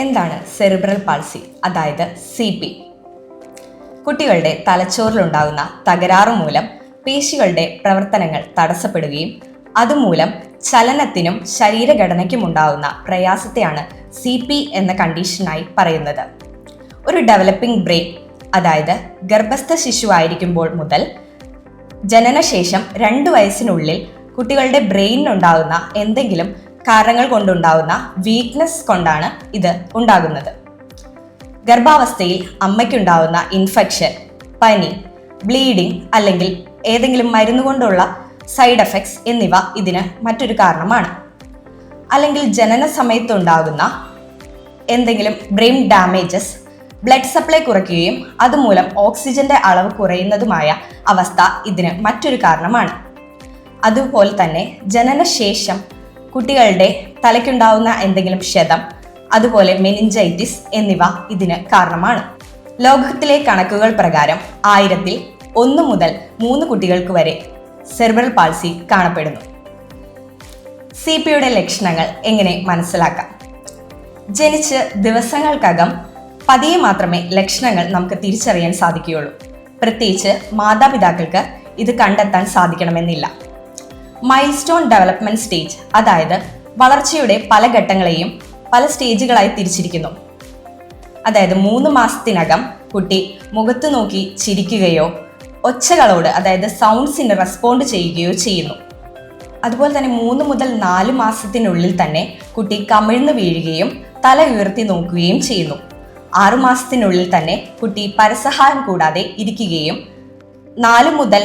എന്താണ് cerebral palsy അതായത് CP? കുട്ടികളുടെ തലച്ചോറിലുണ്ടാകുന്ന തകരാറ് മൂലം പേശികളുടെ പ്രവർത്തനങ്ങൾ തടസ്സപ്പെടുകയും അതുമൂലം ചലനത്തിനും ശരീരഘടനയ്ക്കും ഉണ്ടാകുന്ന പ്രയാസത്തെയാണ് CP എന്ന കണ്ടീഷനായി പറയുന്നത്. ഒരു ഡെവലപ്പിംഗ് ബ്രെയിൻ, അതായത് ഗർഭസ്ഥ ശിശുവായിരിക്കുമ്പോൾ മുതൽ ജനനശേഷം 2 വയസ്സിനുള്ളിൽ കുട്ടികളുടെ ബ്രെയിനിനുണ്ടാകുന്ന എന്തെങ്കിലും കാരണങ്ങൾ കൊണ്ടുണ്ടാകുന്ന വീക്ക്നെസ് കൊണ്ടാണ് ഇത് ഉണ്ടാകുന്നത്. ഗർഭാവസ്ഥയിൽ അമ്മയ്ക്കുണ്ടാകുന്ന ഇൻഫെക്ഷൻ, പനി, ബ്ലീഡിംഗ് അല്ലെങ്കിൽ ഏതെങ്കിലും മരുന്ന് കൊണ്ടുള്ള സൈഡ് എഫക്ട്സ് എന്നിവ ഇതിന് മറ്റൊരു കാരണമാണ്. അല്ലെങ്കിൽ ജനന സമയത്തുണ്ടാകുന്ന എന്തെങ്കിലും ബ്രെയിൻ ഡാമേജസ് ബ്ലഡ് സപ്ലൈ കുറയ്ക്കുകയും അതുമൂലം ഓക്സിജന്റെ അളവ് കുറയുന്നതുമായ അവസ്ഥ ഇതിന് മറ്റൊരു കാരണമാണ്. അതുപോലെ തന്നെ ജനനശേഷം കുട്ടികളുടെ തലയ്ക്കുണ്ടാവുന്ന എന്തെങ്കിലും ക്ഷതം, അതുപോലെ മെനിഞ്ചൈറ്റിസ് എന്നിവ ഇതിന് കാരണമാണ്. ലോകത്തിലെ കണക്കുകൾ പ്രകാരം 1000-ൽ 1 മുതൽ 3 കുട്ടികൾക്ക് വരെ സെറിബ്രൽ പാൾസി കാണപ്പെടുന്നു. CPയുടെ ലക്ഷണങ്ങൾ എങ്ങനെ മനസ്സിലാക്കാം? ജനിച്ച് ദിവസങ്ങൾക്കകം പതിയെ മാത്രമേ ലക്ഷണങ്ങൾ നമുക്ക് തിരിച്ചറിയാൻ സാധിക്കുകയുള്ളൂ. പ്രത്യേകിച്ച് മാതാപിതാക്കൾക്ക് ഇത് കണ്ടെത്താൻ സാധിക്കണമെന്നില്ല. മൈൽസ്റ്റോൺ ഡെവലപ്മെന്റ് സ്റ്റേജ്, അതായത് വളർച്ചയുടെ പല ഘട്ടങ്ങളെയും പല സ്റ്റേജുകളായി തിരിച്ചിരിക്കുന്നു. അതായത് 3 മാസത്തിനകം കുട്ടി മുഖത്ത് നോക്കി ചിരിക്കുകയോ ഒച്ചകളോട്, അതായത് സൗണ്ട്സിന് റെസ്പോണ്ട് ചെയ്യുകയോ ചെയ്യുന്നു. അതുപോലെ തന്നെ 3 മുതൽ 4 മാസത്തിനുള്ളിൽ തന്നെ കുട്ടി കമിഴ്ന്നു വീഴുകയും തല ഉയർത്തി നോക്കുകയും ചെയ്യുന്നു. 6 മാസത്തിനുള്ളിൽ തന്നെ കുട്ടി പരസഹായം കൂടാതെ ഇരിക്കുകയും 4 മുതൽ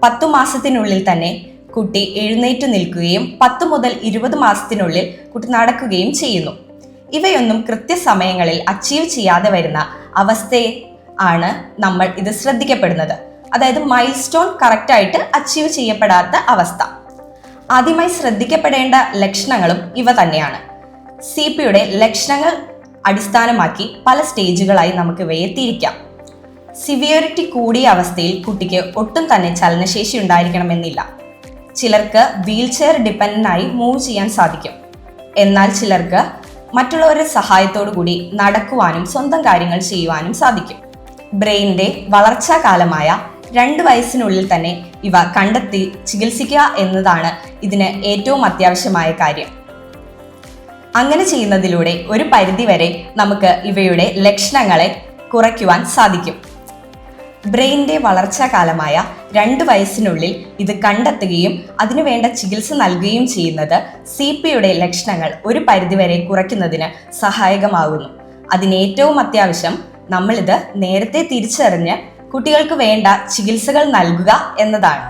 10 മാസത്തിനുള്ളിൽ തന്നെ കുട്ടി എഴുന്നേറ്റ് നിൽക്കുകയും 10 മുതൽ 20 മാസത്തിനുള്ളിൽ കുട്ടി നടക്കുകയും ചെയ്യുന്നു. ഇവയൊന്നും കൃത്യസമയങ്ങളിൽ അച്ചീവ് ചെയ്യാതെ വരുന്ന അവസ്ഥയെ ആണ് നമ്മൾ ഇത് ശ്രദ്ധിക്കപ്പെടുന്നത്. അതായത് മൈൽസ്റ്റോൺ കറക്റ്റായിട്ട് അച്ചീവ് ചെയ്യപ്പെടാത്ത അവസ്ഥ. ആദ്യമായി ശ്രദ്ധിക്കപ്പെടേണ്ട ലക്ഷണങ്ങളും ഇവ തന്നെയാണ്. CPയുടെ ലക്ഷണങ്ങൾ അടിസ്ഥാനമാക്കി പല സ്റ്റേജുകളായി നമുക്ക് ഇവയെ തിരിക്കാം. സിവിയറിറ്റി കൂടിയ അവസ്ഥയിൽ കുട്ടിക്ക് ഒട്ടും തന്നെ ചലനശേഷി ഉണ്ടായിരിക്കണമെന്നില്ല. ചിലർക്ക് വീൽചെയർ ഡിപ്പെൻഡൻ്റായി മൂവ് ചെയ്യാൻ സാധിക്കും. എന്നാൽ ചിലർക്ക് മറ്റുള്ളവരുടെ സഹായത്തോടു കൂടി നടക്കുവാനും സ്വന്തം കാര്യങ്ങൾ ചെയ്യുവാനും സാധിക്കും. ബ്രെയിനിന്റെ വളർച്ചാ കാലമായ 2 വയസ്സിനുള്ളിൽ തന്നെ ഇവ കണ്ടെത്തി ചികിത്സിക്കുക എന്നതാണ് ഇതിന് ഏറ്റവും അത്യാവശ്യമായ കാര്യം. അങ്ങനെ ചെയ്യുന്നതിലൂടെ ഒരു പരിധിവരെ നമുക്ക് ഇവയുടെ ലക്ഷണങ്ങളെ കുറയ്ക്കുവാൻ സാധിക്കും. ബ്രെയിനിന്റെ വളർച്ചാ കാലമായ 2 വയസ്സിനുള്ളിൽ ഇത് കണ്ടെത്തുകയും അതിനുവേണ്ട ചികിത്സ നൽകുകയും ചെയ്യുന്നത് CPയുടെ ലക്ഷണങ്ങൾ ഒരു പരിധിവരെ കുറയ്ക്കുന്നതിന് സഹായകമാകുന്നു. അതിനേറ്റവും അത്യാവശ്യം നമ്മളിത് നേരത്തെ തിരിച്ചറിഞ്ഞ് കുട്ടികൾക്ക് വേണ്ട ചികിത്സകൾ നൽകുക എന്നതാണ്.